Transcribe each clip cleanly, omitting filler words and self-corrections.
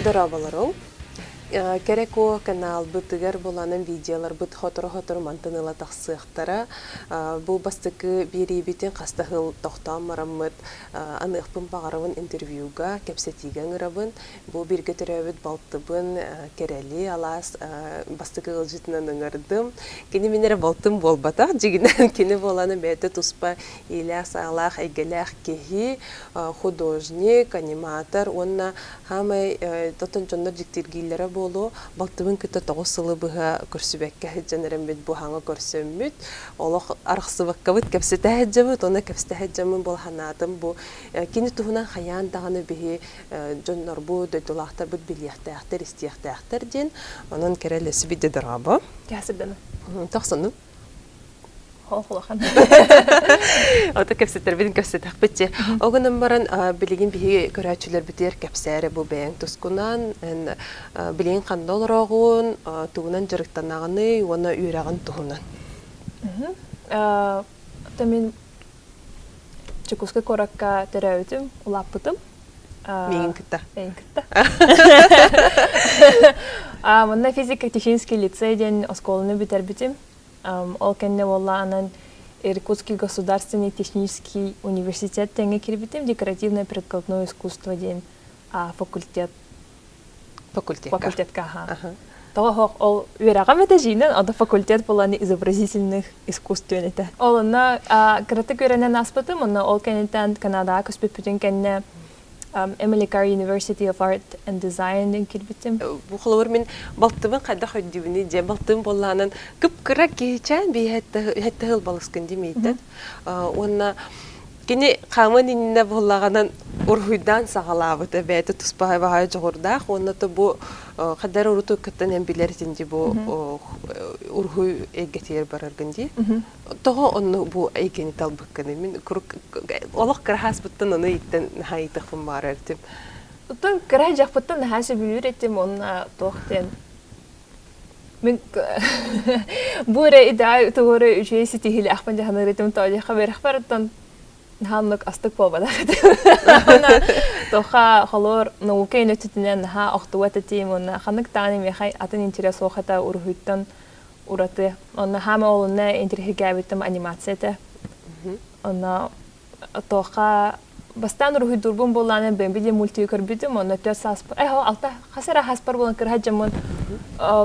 дорабаларың. Керек о канал бытыгар боланын видеолар быт хотор мантыныла тақсықтара. Бұл бастықы беребетен қастағыл тоқтан мараммыт анықпын бағарывын интервьюға кәпсетиген ұрабын. Бұл бірге түрәуіт балтыбын керәли алас бастықы ғылжытынан ұңырдым. Кені менері балтым болбатақ, жегінен кені боланы бәді тұспа иләс алақ, әйгеләқ кехи, художник, аниматор, онна хамай тотын жондар жіктергейлері болу, балтыбын күтті тоғы сылы бұға көрсібәкке жәнерен бет бұхаңа көрсөммүт. Олық арқсыбаққа бұд кәпсеті әджабыд, оны кәпсеті әджамын бұл ханатым бұл. Кені тұғынан қаян дағаны бігі жондар бұл, дөйдулақтар бұд білияқтаяқтар, істияқтаяқтар ден. Оның кәрелесі біді дұрабы. Кәсірдені? Тоқсының. Холқылақан. Ота кәпсеттер бідін кәпсет ақпетте. Оғының барын білеген бігі көрәтшілер бітер кәпсәрі бұл бәйін тұскынан, білеген қандал рағуын, туғынан жырықтанағыны, оны үйрағын туғынан. Мен Чекусқа қораққа тәрәуітім, ұлаппытым. Мейін күтті. Мейін күтті. Мұнда физико-технический лицейден осколыны бітер бітім. Ол кәнне болла анан Иркутский государственный технический университет тәңе кірбітім, декоративное прикладное искусство ден факультет. Факультетка. Тоғы ол үйрағам әті жейнен, ада факультет боланы изобразительных искусствен әті. Олына кіріті көрінен аспытым, ол кәнеттен Канадаға көспет бүтін кәнне Emily Carr University of Art and Design ден кірбітім. Бұқылығыр мен балтымын қайда қойдивіні де, балтым болғанын күп-күрі кейчән бей әтті ғыл балысқын демейді. Онына кені қамын иніне болғанын ұрғыйдан сағалабыды бәйті тұспағай бағай жоғырдақ. Онына бұл қадар ұрыты күттін әмбелерденде бұл ұрғый әйгетер барарғын де. Тоғы оны бұл әйгені талбыққыны. Мен олық қырхас бұттын оны еттен хайытықпын бар әртім. Ұттын қырхай жақ бұттын нәхәсі білір еттім оны тоқтен. Мен бұл әрі идеай тұғыры үшейсі тегілі ақпан жағаныр еттім тоғыдеқа беріқ барыттан Наханлык астык болбада. Тоха холор наука институтунан наха октуата тем он ханык тани мехай атын интерес охата урхуттан ураты. Он хама олна интерхигабитам анимацията. Он тоха бастан урхут дурбун болланы бембиде мультикер битим он төсас. Алта хасара хаспар болан кырхаджамон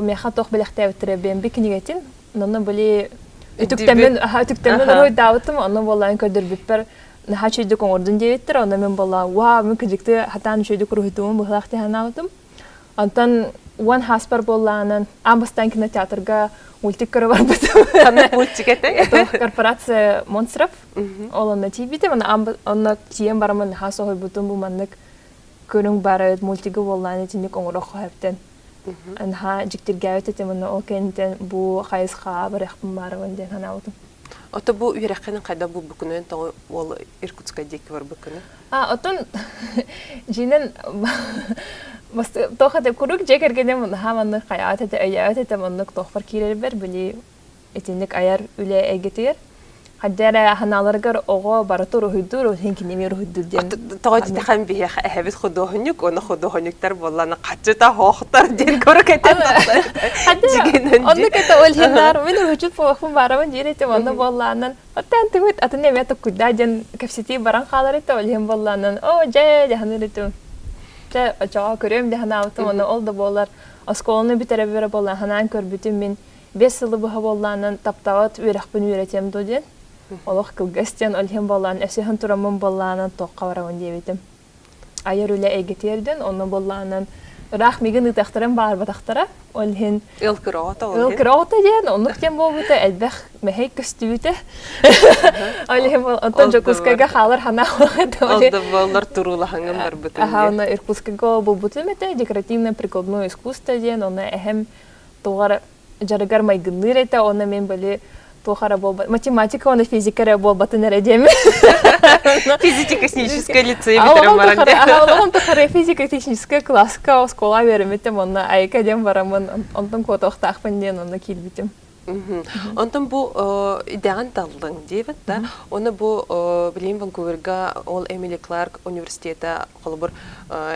меха тох белехтәвтре бемби книгетин. Нонна били Үтүктәмен рой дауытым, оны болайын көдір біппер наха чөйдік оңырдың дейеттір, оны мен бола, мен көдікті хатан чөйдік рухитуым бұғылақты ханауытым. Онтан уан хаспар боланын, амбастан кинотеатрға мультик көрі бар бұтым. Мультик әті? Корпорация Монстров, ол оны тейбетім, оны тиен барамын наха соғой бұтым бұманнық көрің бары мультигі боланы тінік оңырық қойыптен. Анха жіктірге өтетім, ол кәнтен бұл қайызға бір әқпін барығын ден ғана алдым. Оты бұл үйрәққенің қайда бұл бүкінен, ол Иркутска декі бар бүкіні? Отын жинен тоқаты күрік жекергенем ғаманны қая өтеті, өйе өтетім, онық тоқпар керер бір, білі етіндік аяр үлі әгетер. Хаддара ханаларгар оға бараты рухидур, хенкинеме рухидур ден. Тоғайды қан бейе әбет худохынюк, оны худохынюктар боланы қатшыта хоқтар ден көрік әтен. Оны кәті өлхендар, мен рухичут фоқпын барамын ден етем, оны боланын. Оттан түмет, атын еметі күдда ден кәпсеті баран қалар еті, өлхен боланын. О, жай, деханыр етім. Жай, очаға көрем дехана аутым, оны олды болар. Осколыны бітері бері болан, ханан көр бүтін мен 5 сылы бұға боланын таптауат өріқпін өретем доден. Олық кілгістен өлген болан, әсіхін тұрамын боланын тоққа барауын дейбетім. Айыр өлі әйгетерден, оны боланын ұрақ меген ұтақтырын бар батақтыра. Өлген... Үлкіроғыта ден, онық ден бол бұты, әлбәқ мәхей күсті бүті. Өлген бол, онтан Жокускайға қалыр хана олғыды. Олды болар тұрулағыңын бар бұты. Оны Иркутскайға бол бұты мәті, декоративное прикладное искусство ден, оны әхем туғар жарығар майгыныр еті, оны мен білі Тухара болба. Математика, оны физика болбаты нәредеме. Физико-техническое лицей бітірім баранде. Олығын тұқары физико-техническое классика оскола веріметім, оны айка дем барамын, онтың көті оқтақпын ден, оны келбетім. Онтон бу идеан таллың дейбит да. Оны бу билим Ванкуверга ол Эмили Кларк университеті қолыбыр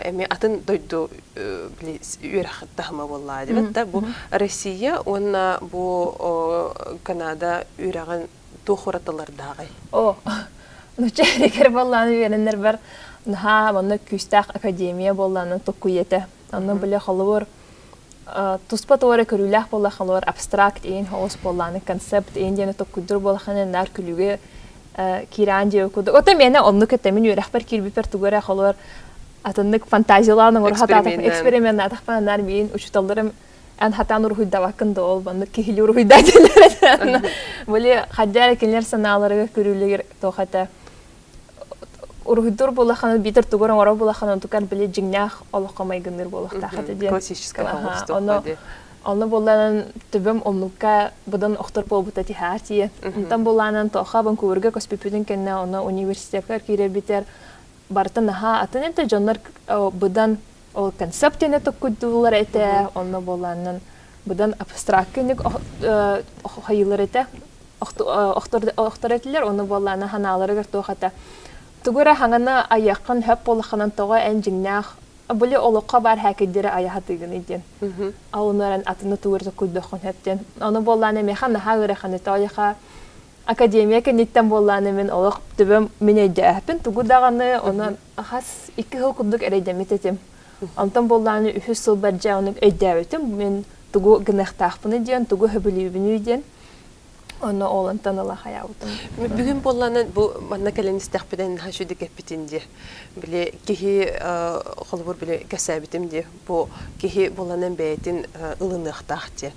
эми атын дойду били үйрәхтахма болла дейбит да. Бу Россия, онна бу Канада үйрәгән тухуратылардагы. О, ну чәрекер болланы үйрәннәр бар. Наха монда күстәк академия болланы токуете. Анны биле халыбыр туспа торе көрүләх болла халар абстракт ин хос болланы концепт ин дене токудур болханы нар күлүгө киран же окуду. Ота мене онну кетемин үрәхбер кирби пер тугара халар атыннык фантазияларны урхата эксперимент атакпан нар мин учталдырым ан хатан урхуйда вакында ол баны кихили урхуйда делер. Боле хаджар кинер саналарга көрүлүгөр тохата урхудур болаханы битер тугоран ора болаханы тукар биле жиңнах олоккамай гыныр болакта хата ден классическая холсток. Оны болланын төбөм омнукка будан октор болбута тихати. Онтан болланын тоха Ванкуверге коспипүдүн кенне оны университетке кире битер бартын ха атыненте жоннор будан ол концептене токкудулар эте, оны болланын будан абстрактник хайылар эте. Октор этилер, оны болланы ханалары гыртохата. Тугура хаңаны аяқын хөп болаханан тоға ән жиңнақ бұлі олыққа бар хәкедері аяқатыгын еден. Алынырын атыны тугурды күддіқын хөптен. Оны болланы механ наға ғырақаны тоғыға академия кәнеттен болланы мен олық түбім мен әйді әпін. Тугудағаны оны қас 2 жыл күддік әрейдемет етем. Антон болланы 3 жыл бәрже оны әйді әветім. Мен тугу гынақтақпын еден, тугу хөбілі еден. Onu oğlantan Allah hayatım. Bugün bollanın bu manna kelen istihbaden haşudu kepitindi. Bile kihi xolbur bile kasabitim di. Bu kihi bollanın beytin ılınıqtaqti.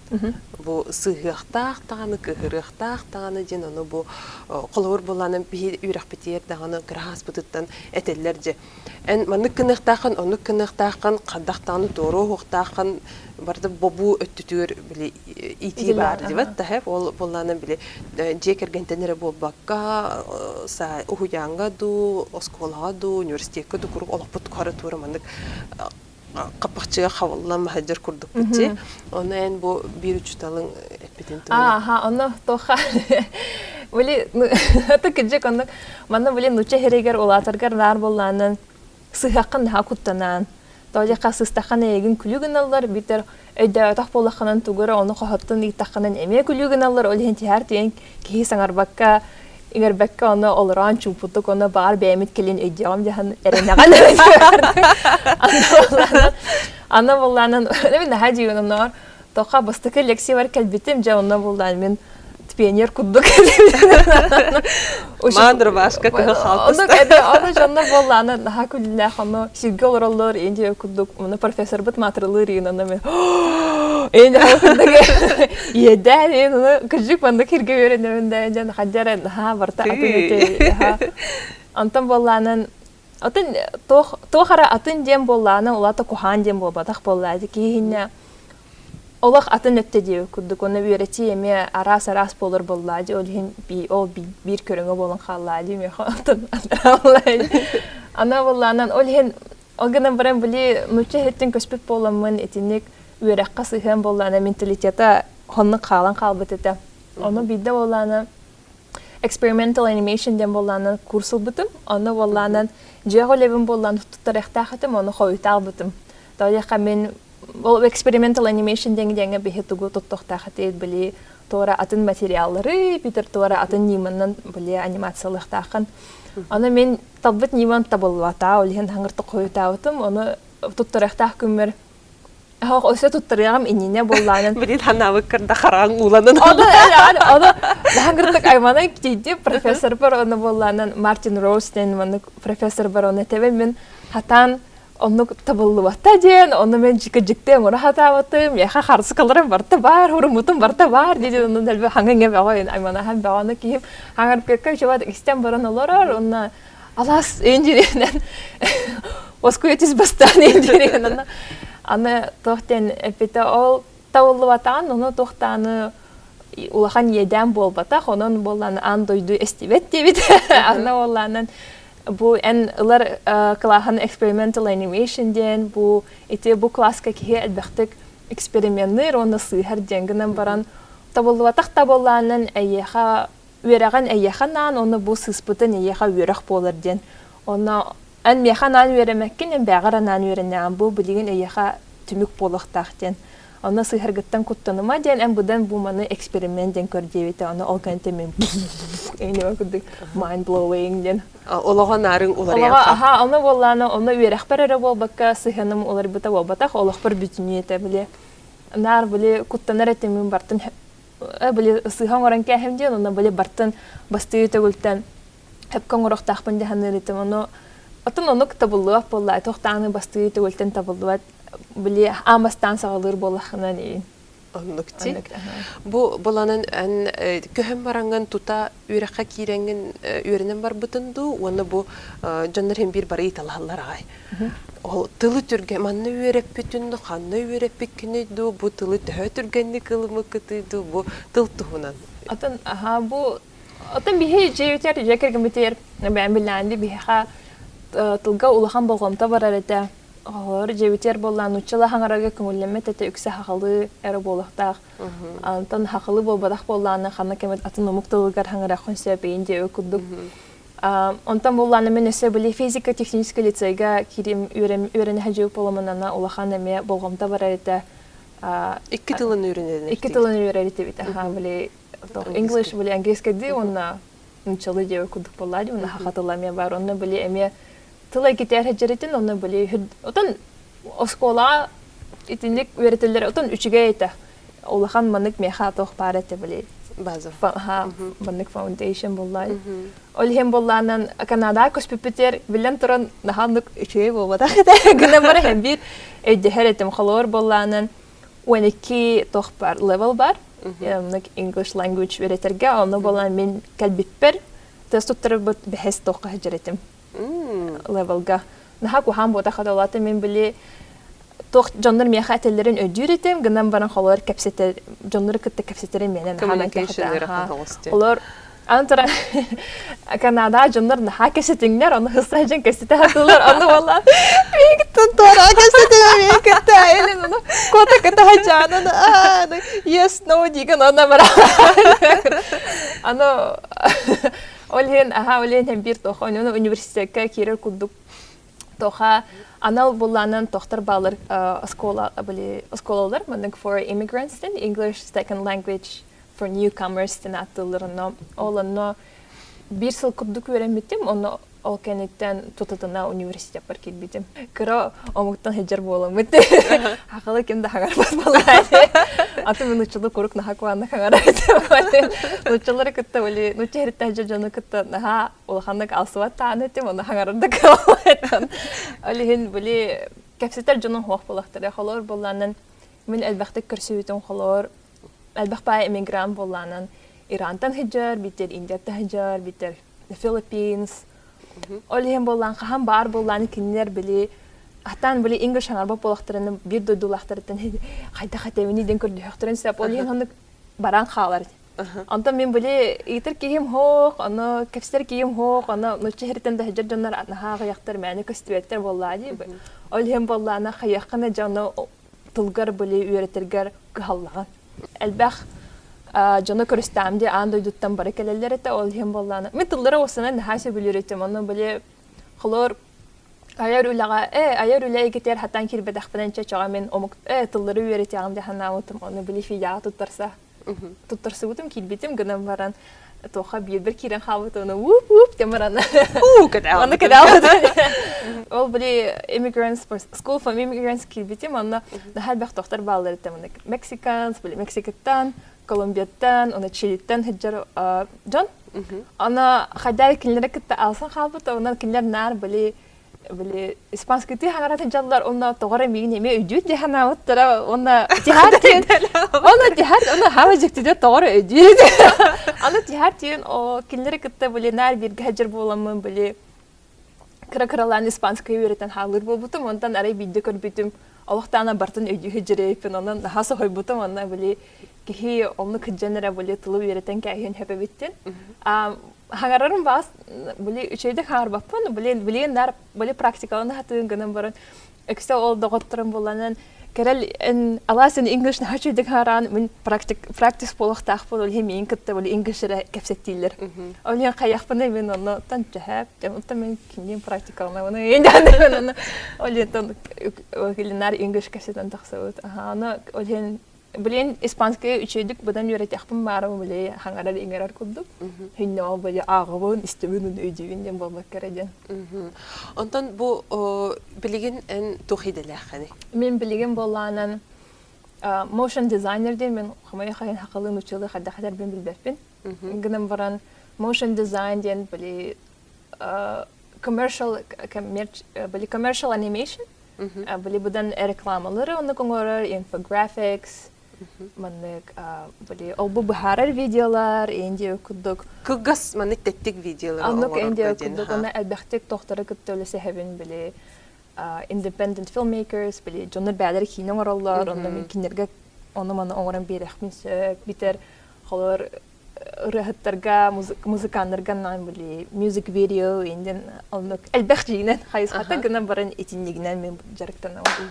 Bu sığıqtaq tağını kıhırıqtaq tağını din onu bu xolbur bollanın bir ürək bitiyer dağını qırağız bıtıttan etellerdi. En manna kınıqtaqın onu kınıqtaqın qandaqtağını doğru huqtaqın barda bobu öttütür bile itibar dibat da hep ol bollanın bile jeker gentenere bolbakka sa uhuyanga du oskolaga du universitetke du kurup olaput karatura mandık kapakçıya havalan mahacer kurduk bitti. Onu en bu 1-3 talın etbedin tuğla. Aha, onu toğa. Böyle hatta küçük onu bana böyle nuçe hereger olatargar nar bollanın sıhhaqqın ha kuttanan. Tawja qasıstaqan egin külügün allar biter ödä taq bolaqanan tugura onu qahattın itaqanan eme külügün allar ol henti her tiyen ki sangar bakka inger bakka onu olran çuputuk onu bar beemit kelin ödäm jahan erenagan. Ana bollanın ne haji onlar toqa bastıkı leksi var kalbitim ja ona bollan men pioner kudduk. Mandır başka kıhı halkısta. Onu kedi, onu canlar bollanı daha külüne onu şirge olurlar, indi kudduk, onu profesör bit matırılır yine me. Indi halkındaki yeder, onu küçük banda kirge öğreniminde can hacaren ha varta atıyete ha. Antam bollanın atın tohara atın jem bollanı olata kuhan jem bolbadak bolladı ki hinne Allah atın ötte diyor kudduk onu bir öğreti eme aras bolur bolladı ol bir körüngü bolun xalladı me atın ana bollanın olhen o günden beren bili müçehettin köspet bolamın etinik öğrekka sıhan bollanı mentaliteta honnu qalan qalbetete onu bidde bollanı experimental animation den bollanı kursul bitim onu bollanın jeolevin bollanı tutaraqtaqatım onu xoytal bitim tawja men o experimental animation denge behetugu tuttoqtaqat bili tora atın materialları biter tora atın nimandan bili animatsiyalıqtaqan onu men tabbit niman tabolwata olhen hangırtı xoytawtım onu tuttaraqtaq kömür ha osa tuttarağım inine bollanın bili hanavı kırda xaran ulanın onu hangırtık aymana gidi profesör bar onu bollanın Martin Rosten onu profesör bar onu tebemin hatan onu tabolluwatta den onu men jikjikte onu hatawatım ya xarsı kalaram barta bar horumutum barta bar dedi onu dalbe hangenge bagoyn aymana han bagana kiyip hangar pekka şobat istem baran olarar onu alas enjirinden oskuyetiz bastan enjirinden ana tohten epite ol tabolluwatan onu tohtanı ulahan yeden bolbata onun bollan an doydu estivet debit ana bollanın bu en ılar klahan experimental animation den bu ite bu klaska ki elbette eksperimentler onu sihir dengenen baran табылуатах табылланын әйеха үерәгән әйеханан оны бу сыспытын әйеха үерәк болар ден. Оны ан механан үеремәккен эн бәгәранан үеренән бу билеген әйеха түмүк болуктак ден. Оны сыһыргыттан куттаныма ден эн будан бу маны эксперимент ден көрдебите оны алганте мен эне күдүк mind blowing ден. Олаган нарың улар Олага аха аны болланы оны үерәк берәре болбакка сыһыным улар бута болбатах олохпар бүтүнүете биле. Нар биле куттанар этемин бартын биле сыһаң оран кәһемден оны биле бартын бастыйты гөлтән хеп коңрох тахпын дәһәнәрите оны атын оны китабыллы болла тохтаны бастыйты гөлтән табылды биле амастан сагалыр болахынан ин оннукти бу боланын ан көһөм баранган тута үрәккә кирәнгән үренен бар бутынду оны бу жаннар һәм бир бар италалар агай ол тылы түргә манны үрәп бүтүнне ханны үрәп бикнеду бу тылы тә түргәнне кылымы кытыду бу тыл туһунан атын аха бу атын бихи җейтер җекер гәмитер бәм биләнди биха тылга улахан болгомта барарата Олар жебитер боллан учала хаңарага көңүлләмә тәтә үксә хакылы эре болактак. Антан хакылы болбадак болланы ханна кемет атын муктылыгар хаңара консе бейинде өкүдүк. Онтан болланы мен эсе били физика технический лицейга кирим үрәне хаҗып боламанана улахан эме болгомта бар әйтә. Икки тылын үрәнәдә. Икки тылын үрәдә бит. Ха били English били английский ди онна учала җеп өкүдүк боллады. Онна хакатыламы бар. Онна били эме Тылай кетер хаҗарытын оны били отан оскола итинник үеретелер отан үчүгә әйтә. Улахан манык меха тох парәте били. База. Ха, манык foundation буллай. Ол һәм булланнан Канада коспипетер билен торан наханнык үчүгә булбата. Гына бар һәм бир әйдәһәретем халор булланнан 12 тох бар level бар. Ник English language үеретергә аны буллан мен калбиппер тестоттыр бит бәхәс тох хаҗарытым. Levelga. Наха кухан бота хадалаты мен били тох жаннар меха теллерин өдүретем, гынан баран халар капсетер, жаннар кытты капсетерин менен хаман кахата. Олар антара Канада жаннар наха касетиңнер, аны хысажын касете хатылар, аны валла бик тонтора касетеме мен кытта элен аны кота кытта хаҗаны. Yes, no дигән аны бара. Аны Олен һәм бир тоха аны университетка кирер кудук тоха анал булланын тохтар балыр осколалар мондак for immigrants in English second language for newcomers тенаттыларына оланно бир сыл кудук өремитим оны ол кенеттен тутатына университет бар килбитим кыра омуктан хеджер боламыт хакылы кимде хагар боллай аты минучулы курук нахакванна хагара нучулары кытта оли нучерте хеджер кытта наха улханнык алсуат таанетим оны хагарда калатан олихин були кепсетер жонун хуак болактыр холор болланын мен элбахтык көрсүйтүн холор элбахпа эмигрант болланын Ирантан хеджер битер Индияда хеджер битер Philippines Олиһен боллан хаһан бар болланы киннер били атан били English хаңар болактырын бир додулактырын кайда хатемини ден көрдөктөрүн сап олиһен аны баран халар. Антан мен били итер кийим хок, аны кепстер кийим хок, аны нучехертен да хеджер жоннар атнага яктыр мәне көстүбеттер боллады. Олиһен болланы хаяккана жаны тылгар били үйрөтергер каллаган. Элбах Жана көрөстәмде анда дуттан бара келелер эте ол һәм болланы. Мен тыллары осынан хәсе билеретем, аны биле хлор аяр үләгә, аяр үләгә кетер хаттан кирбедәх белән чачага мен омук тыллары үйрәтәм дә хана утым, аны биле фия туттарса. Туттарса утым килбитем гына баран. Тоха бир кирен хавыт аны уп темараны. Кадал. Аны кадал. Ол биле immigrants for school for immigrants килбитем, аны һәр бер тохтар баллар этем, Mexicans, биле Мексикаттан Колумбияттан, оны Чилиттен хеджер Джон. Ана хадай кинлер китте алсан хабыт, онан кинлер нар били испанский ти хагара хеджаллар, онна тогара мигин эме өдүт де хана уттара, онна тихартин. Онна тихарт, онна хава жектиде тогара өдүт. Ана тихартин о кинлер китте били нар бир хеджер боламын били кыра-кыралан испанский үйрөтен халыр болбутум, ондан арай бидде көрбүтүм. Аллахтана бартын өдү хеджерейпин, онан хаса койбутум, онна били Кихи омны кыджанера боли тылы үйрәтен кәйен хәпәбиттен. Хаңарарым бас, боли үчәйдә хаңар баппан, боли нар, боли практикаланы хатын гынан баран. эксе ол доготторун буланан керел эн аласын English нахачудык харан мен практис болохтах бул хемин кытта бул English'е кепсеттилер. Олен каяхпын мен оны танчахап, жамта мен киндин практикална оны энден мен оны олен тан килинар English кепсеттен таксабыт. Аны олен Блин, испанский учедик будан юретяхпын бары биле хаңарар иңерар курдук. Хинно биле агыбын истебүнүн өйдүгүнден болбак кереден. Онтон бу билеген эн тухиделахани. Мен билеген болланан motion designer ден мен хамай хайын хакылын учулы хадда хадар бен билбеппин. Гынам баран motion design ден биле commercial animation. Биле будан рекламалары, онны коңорор infographics. Маннык были олбу бахарар видеолар, энди окудук. Кыгас маннык теттик видеолар. Аннык энди окудук, оны әлбәхтек тохтары кыттөлесе хәбен били independent filmmakers, били жоннор бәлер кино ороллар, онны мен кинерге оны маны оңоран берәхмин сөк, битер холор рәхәттәргә, музыканнарга били music video, энден аннык әлбәхтигенән хайыз хата гына барын этиннигенән мен жарыктан алдым.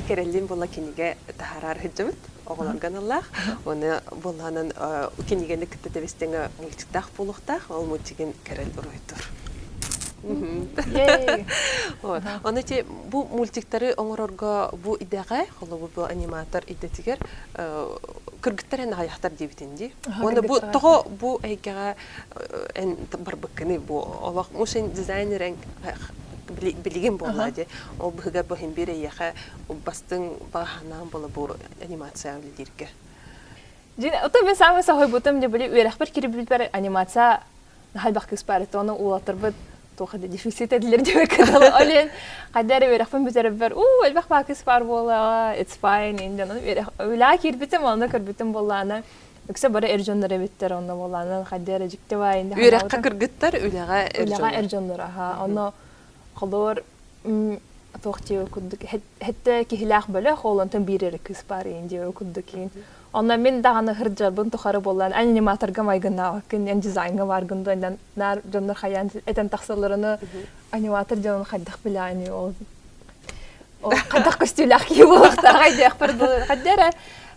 Керелдин була киниге тахарар хиджимит оголорган Аллах. Оны буланын кинигени киттебестеге мультиктах булуктах, ол мультиген керел уруйтур. Оны те бу мультиктары оңорорго бу идега, холобу бу аниматор идетигер кыргыттарын аяктар дебитинди. Оны бу того бу эйгага эн барбыкны бу олак мушин дизайнерен билеген болады. Ол быга бохин бире яха бастың баханан бола бу анимация лидирге. Жин ото мен самы сахой бутам де били үрәхбер кирип билбер анимация халбак кыспарыт оны улатырбыт тохады дефицит эдилер деп кадал. Олен кадәр үрәхбен бизербер. Албак бакыспар бола, it's fine инден. Үла кирбитем аны кирбитем болланы. Үксе бары эрҗоннар биттер аны болланы кадәр җиктева инде. Үрәхкә киргиттер үләгә эрҗоннар. Аны Холор тохтио куддук хетте кихилах бөлө холонтон бирер кыспар инде куддукин. Онна мен даганы хыржабын тухары боллан аниматорга майгына кен дизайнга баргында нар жоннор хаян этен таксаларыны аниматор жон хаддах билани ол. О кадак костюлах кийболакта гайдах бирди. Хаддара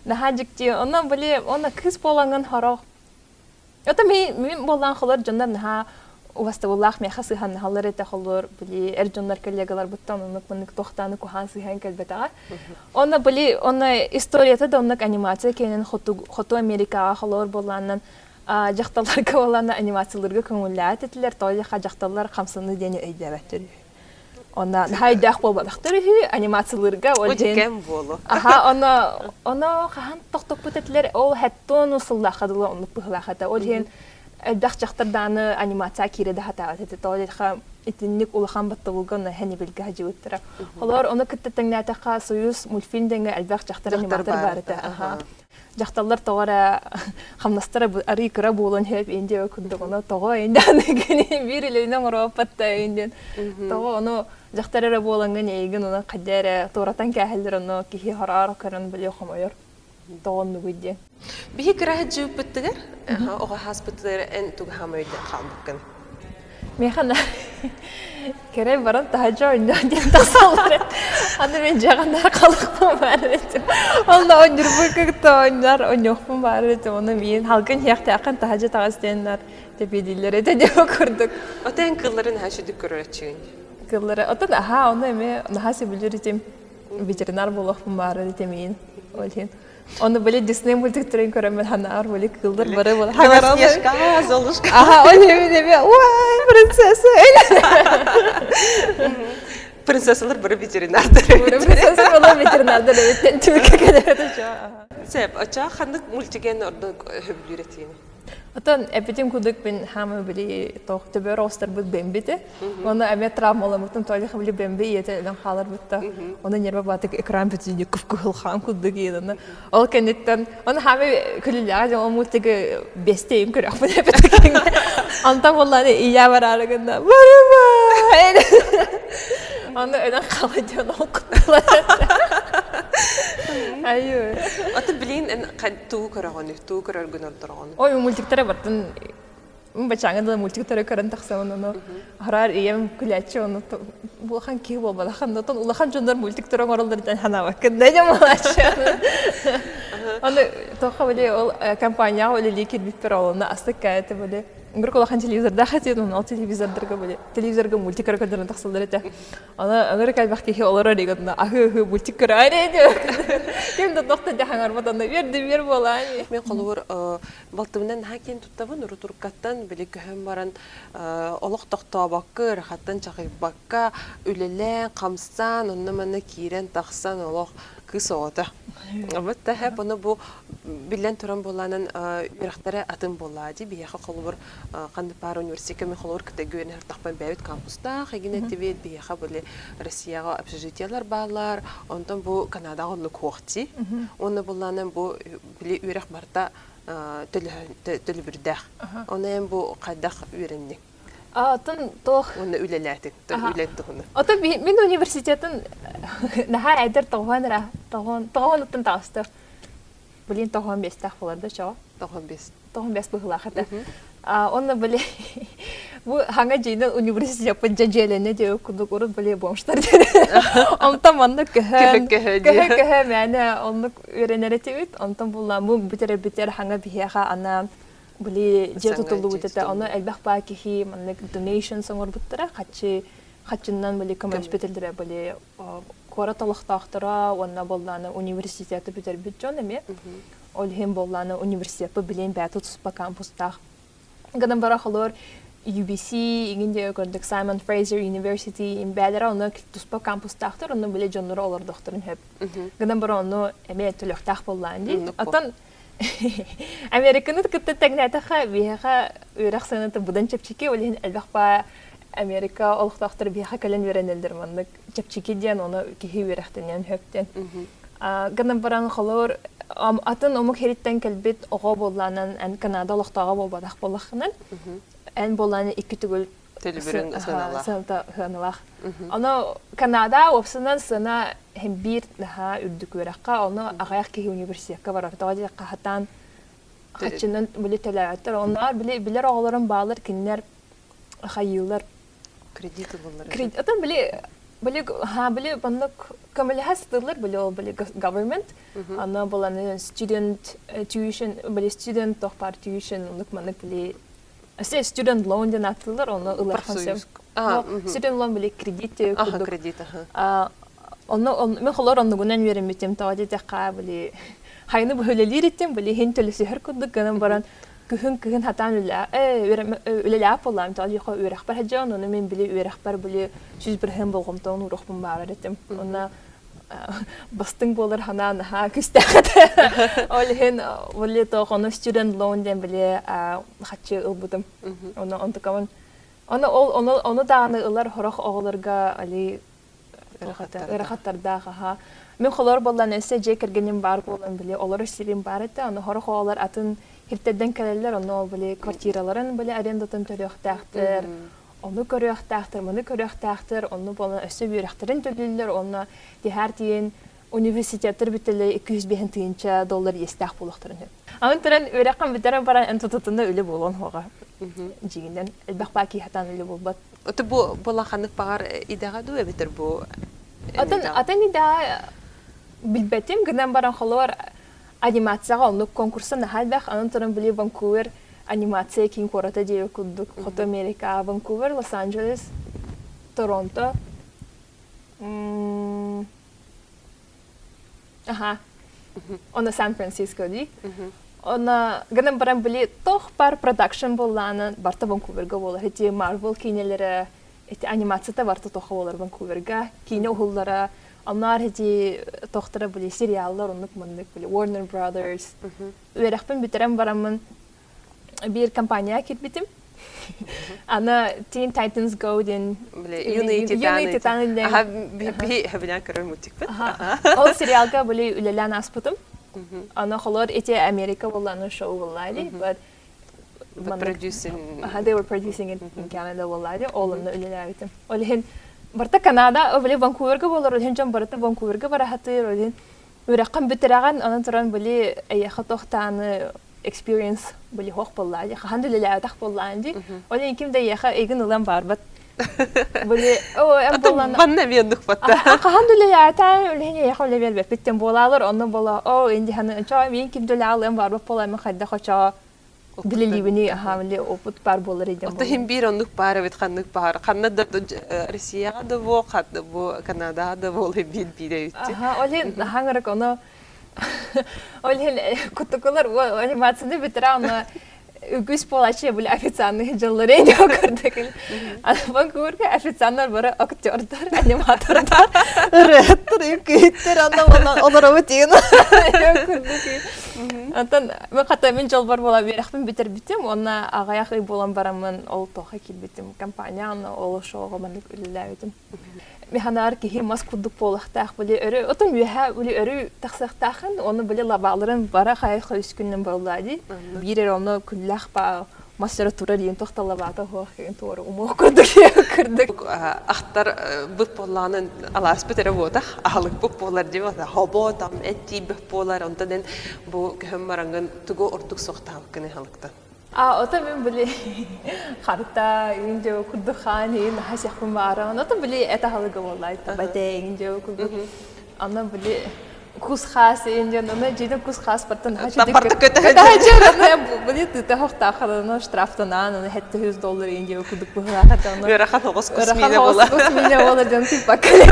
нахаҗикти онна биле онна кыз болган харак. Ята мен болган холор жоннор наха Уастабуллах мехасы хан халлары та холлор били эрҗоннар коллегалар буттан онны мынык тохтаны кухансы хан калбетага. Онна били онна историяда да онна анимация кенен хото Америкага холлор болганнан жакталарга болган анимацияларга көңүлләт этилер, тоя жакталар камсыны дене өйдәбәттер. Онна хайдах болбадактыр анимацияларга олжен болу. Онна хан токтоп бутетлер ол хаттон усуллахадылы онны быхлахата олжен Элбах жақтарданы анимация киреде хатаат эти толиха итинник улахан баттылган хани билге жуттыра. Холор оны киттеңнәтәкә Союз мультфильмдәге элбах жақтар аниматор бар иде. Жақталар тогара хамнастыра ари кыра булын хеп инде күндә гына тога инде гене биреләнең ропатта инде. Тога оны жақтарара буланган еген оны кадәре торатан кәһәлләр оны кихи харар каран биле хомайыр. Тоонну гыйде. Бихи кыраһы жуптыгыр. Ога хаспытлар эн туг хамыйды халбыккын. Механа кере баран тахажа инде тасалар. Аны мен жагандар калыкпын бар эти. Алла ондурбук тоондар онёкпун бар эти. Оны мен халкын яктакын тахажа тагыстендар деп бидилер эте деп көрдүк. Отен кылларын хашыды көрөчүн. Кыллары отен оны эме нахасы билер этим ветеринар болоппун бар эти мен. Олен Onu böyle Disney multiktörün köremel hanar böyle kıldır barı böyle. Белоснежка, Золушка. Aha o ne vay prinsesa öyle. Принцессалар бары ветеринардар. Prinsesa olan veterinerden evet Türkiye kadar şu. Сеп, ача хандык мультиген ордун хөблүретини. Atan epitim kuduk bin hamı bili toh tebe roster bud bembite. Ona emet travmalı mutum tali khabli bembi yete lan halar bitta. Ona nerbe batık ekran bütün yukuf kuhul ham kuduk yedana. Ol kenetten ona hamı külüler o multigi besteyim kır afı epitik. Anta vallahi iya var aragında. Merhaba. Ona öyle kalıcı o kutular. Ayo. Ата билин эн туу көрөгөнү, туу көрөргөн ордоргон. Ой, мультиктер бартын бачаңда мультиктер көрөн таксамын аны. Харар ием күләче аны булхан ки болбала хандатан улахан жондар мультиктер оралдырдан ханава. Кендә малачы. Аны тоха беле ол компания ол ликит бипер олна астыккайты беле. Гөркө улахан телевизорда хатен аны телевизордырга беле. Телевизорга мультиктер көрдөрөн таксалдар эте. Аны агыр калбак ки олора дигән ахы мультиктер айры. Кемдә тохта жахаңар батанда бер болан. Мен колур балтымнан хакен туттабын урутуркаттан биле көһөм баран олох тохтобаккы рахаттан чагыбакка үлелен камсан онны мана кирен таксан олох кысота. Абытта хеп аны бу билен туран боланын бирактары атын боллади бияха колур канды пар университетке мен колур китегүн тахпан бәбит кампуста хагине тивет бияха биле Россияга общежитиялар барлар онтон бу Канадага онны кохти онны боланын бу биле үрәк барта төлө бирдах оны бу кайдах үренник Атын тох. оны үлеләтик үләтте оны Ата мен университетін наха әдер тоған ұттын тағысты. Білін тоған бестақ боларды шоға. Тоған бест бұғыла қата. Оны білі, бұл хаңа жейден университетін жәжеліне де өкілдік ұрын білі бомштар деді. Онтан манны көһі мәні оны үйренері тевет. Онтан бұлла мұн бітер хаңа бігеға ана Были жер тутулу бутета, аны әлбәқ ба кихи маннык donation соңор буттара, хатчыннан были көмөш бетелдере были кора талыктактыра, онна болланы университеты битер битжон эме. Ол хем болланы университеты билен бәтү туспа кампустах. Гадан бара холор UBC, игинде көрдік Simon Fraser University in бәдера оны туспа кампустахтыр, оны биле жоннору олар докторын хөп. Гадан бара оны эме төлөктах болланды. Атан Американы кытты тәгнәтәхә биһәгә үрәк сәнәте будан чепчики олен әлбәхпа Америка олхтактыр биһәгә кален веренелдер монны чепчики дигән аны киһи үрәктән хөптән. Гынан баран холор атын омук хериттән кәлбит ого болланан ан Канада олхтага болбадак болахнан. Ан болланы ике түгел телебирен саналах. Аны Канада опсынан сына hem bir daha ürdük öğrenka onu ağayak ki üniversiteye var orada kahatan kaçının böyle televizyonlar onlar bile bilir oğulların bağlar kinler hayırlar kredit bunlar kredit adam bile banlık kamil hastırlar bile o bile government ana bulanın student tuition bile student tohpar tuition onluk manlık bile student loan den atılır onu ılar konsep student loan bile kredit kredit мен холор онны гунан верем битем тавади такка били хайны бөлелер иттем били хен төлөсө хер кудук ганан баран күһүн хатан үлелә болам тавади хо үрәх бар хаҗан оны мен били үрәх бар били сүз бер хем болгом тон урухмун бар иттем онна бастың болар хана ха күстәгәт ол хен били то гоно student loan ден били хачы ылбудым оны онтакамын оны дагы ылар хорох огларга али Рахаттарда мен холор боллан эсе жекергеним бар болан биле олар сирин бар эте аны хорох олар атын хиптеден келелер аны биле квартираларын биле арендатын төлөктактыр аны көрөктактыр муну көрөктактыр аны болан өсө бирактырын төлөлөр аны дихар тиен университеттер бителе $250 естак болуктарын аны терен өрөккан битерен баран энтутутунда үле болон хога жигинден элбак баки хатан үле болбат Оты бу балаханык багар идага ду битер бу. Атын ида билбетим гынан баран холор анимацияга онлук конкурсы нахалбах анын туран били Ванкувер анимация кин кората дие кудук Хото Америка Ванкувер Лос-Анджелес Торонто Оны Сан-Франциско ди. Оны гынан баран били тох бар продакшн болланы барта Ванкуверга болар. Эти Marvel кинелери, эти анимацията барта тоха болар Ванкуверга. Кино ухуллара, onlar эти тохтара били сериаллар, оннук мандык били Warner Brothers. Верахпен битерем барамын bir компания китбитим. Ана Teen Titans Go ден Unity Titan ден. Би хабилян көрөр мутикпет. Ол сериалга били үлелән аспытым. Ана холор эти Америка болланы шоу боллайды, but they were producing it in Canada боллайды. Олымны үлеләбитим. Олхин барта Канада, били Ванкуверга болор, олхин жан барта Ванкуверга барахатыр, олхин үрәккән битерәгән, анан туран били әйәхә тохтаны experience били хох боллайды. Хандылла тах боллайды. Олин кимдә яха эгин улан барбат. Били эм болланы. Банна бияндык фатта. Хандылла та олин яха левел беттен болалар, оннан бола. Инде ханы ча мен кимдә алам барбат болам хадда хача. Дилибини хамли опут бар болар иде. Ата хим бир оннук бар бит ханнык бар. Ханнада Россияга да бу, хатта бу Канадага да бу бит биде үтти. Олин хаңырык оны Олин кутукулар анимацияны битераны үгүс болачы бул официантны жыллары инде көрдүк. Ванкуверге официанттар бары актердар, аниматордар. Реттер үкүттер анда олар өтеген. Антан мен ката мен жол бар бола берахпен битер битем, онна агаяк болам барамын, ол тоха килбитим компанияны, ол шоуга мен үлеләбитим. Механар ки химас кудук болахтах били өрү, отон юха били өрү таксактахын, оны били лабаларын бара хай хөскүннен боллады. Бирер оны күллах ба мастертура диен тохталабата хоохин тору умок кырдык. Ахтар бут болланын алас битере бота, ахлык бут болар дип ата хобо там эти бут болар, онтан бу көммарангын тугу ортук соктап кene халыкта. Ота мен били харта инде курдухани нахасяхым бара. Ота били эта халыга боллай табате инде курду. Ана били кус хас инде нана жиде кус хас бартан хачи дик. Хачи били тта хохта хадана штрафтана нана $100 инде курдук бахата. Верахан хогос космине болар. Космине болар жан тип бакале.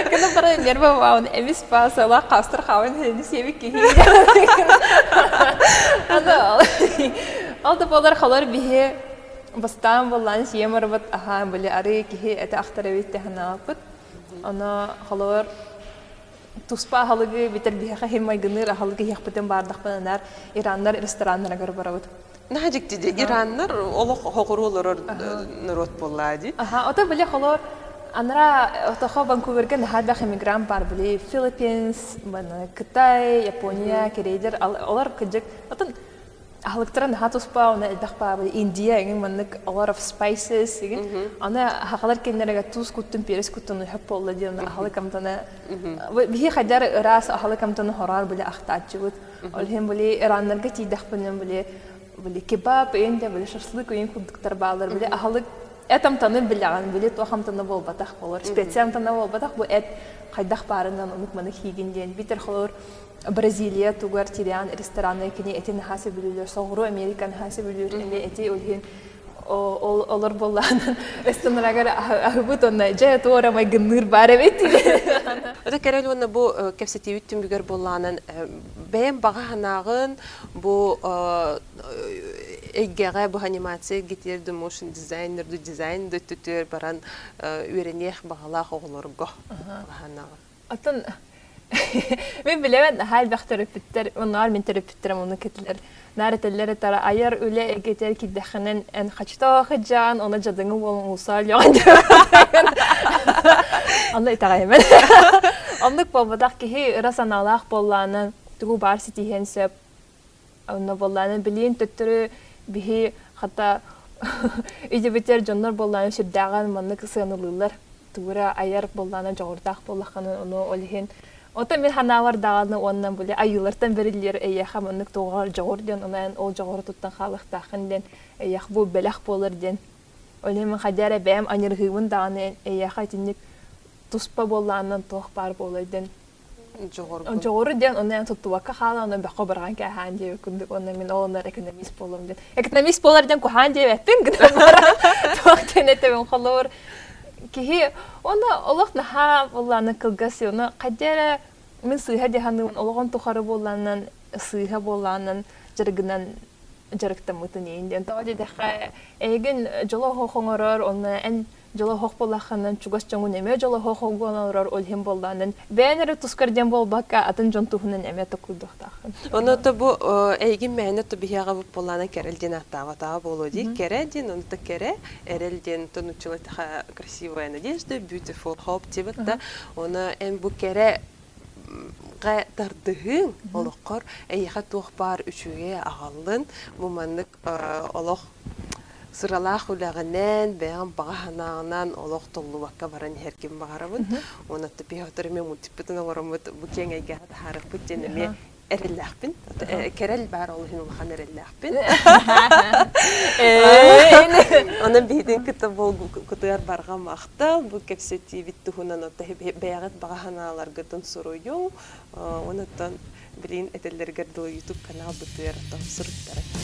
Кена бара нерва ваун эмис паса ла кастыр хавен хени севик ки. Ана алда болар халар бихе бастан боллан сиемар бат аха били ари ки эта ахтаравит тахнапт. Ана халар туспа халыгы битер бихе хемай гыныр халыгы яхпытен бардакпанар ираннар рестораннарга барабыт. Нахажик диде ираннар олох хогурулар народ боллады. Аха ота били халар анра отохо Ванкуверге нахадах эмигрант бар били Филиппинс, бана Кытай, Япония, Корейдер алар кыжык. Отон Халыктаран хатуспа, она дахпа Индия, ingen маннык a lot of spices, ingen. Она хакалар кеннерге туз куттун перес куттун хапполла дина халыкамтана. Бихи хадар рас халыкамтана хорар биле ахтачыгыт. Олхем биле ираннарга тидахпынын биле кебаб, энде биле шашлык уен кудуктар балдар биле халык этамтаны билган биле тохамтаны болбатах болор. Специямтаны болбатах бу эт хайдах барынан унук маны хигинден битер холор Бразилия тугар тириан рестораны кини этин хасибүлөр, согру Американ хасибүлөр, эми эти олхин олор боллан ресторанга ахбутонна же тора май гыныр бар бит. Ата керел уна бу кепсетивиттин бүгөр болланын бем бага ханагын бу эгеге бу анимация гитер ду motion designer ду дизайн ду түтөр баран үйренех багалах оглорго ханагын. Атын мен билемен хал бахтериптер onlar мен терапевттерем оны кетилер нарателлер тара аяр үле эгетер киддехнен эн хачта хаджан оны жадыңы болун усал ян аны итагаймен андык болбадак ки расаналах болланы тугу бар ситихенсеп оны болланы билин төттөрү бихи хата иде бетер жоннор болланы ширдаган манны кысынылылар тугура аяр болланы жогурдак боллаханы оны олхин Ота мен ханалар даганы оннан биле айылардан берилер эйяха мынык тогар жогорден онан ол жогор туттан халыктахын ден эйях бу белах болар ден. Олем хадара бем аныргыбын даганы эйяха тинник туспа болланнан тох бар болар ден. Жогор ден онан туттубакка халаны бакка барган ка ханде күндүк онан мен олар экономист болом ден. Экономист болар ден ку ханде беттин гына бара. Токтен этем холор Кихи, она Аллах наха Аллах накылгасы, она кадера мен сыйха деханы олоғон тухары болланнан сыйха болланнан жаргынан жарыктамытын инден тоди деха эгин жоло хохоңорор онна эн жоло хох болаханан чугас чоңун эме жоло хохогонорор олхем болланан бэнери тускарден болбакка атын жонтухунан эме токудуктахын Оното бу эйгин мэне то бияга бу полана керелден аттава болоди кередин онто кере эрелден тонучула таха красивая надежда beautiful hope тибетта она эн бу кере га тардыгын олоққор эйха туох бар үчүгө агаллын бу маннык олох сыралах улаганен бэм баганаанан олох толлубакка баран херким багарабын оны тепиотер мультипитен оромут бу кеңейге харык бүттенеме эреллахпин керел бар ол хин улхан эреллахпин Onun bidin kita bol kutuar barga makta bu kepseti bittuhunan otta beyagat bagahanalar gıtın soruyun ondan bilin eteller gerdo YouTube kanal bituar tam sırıktarak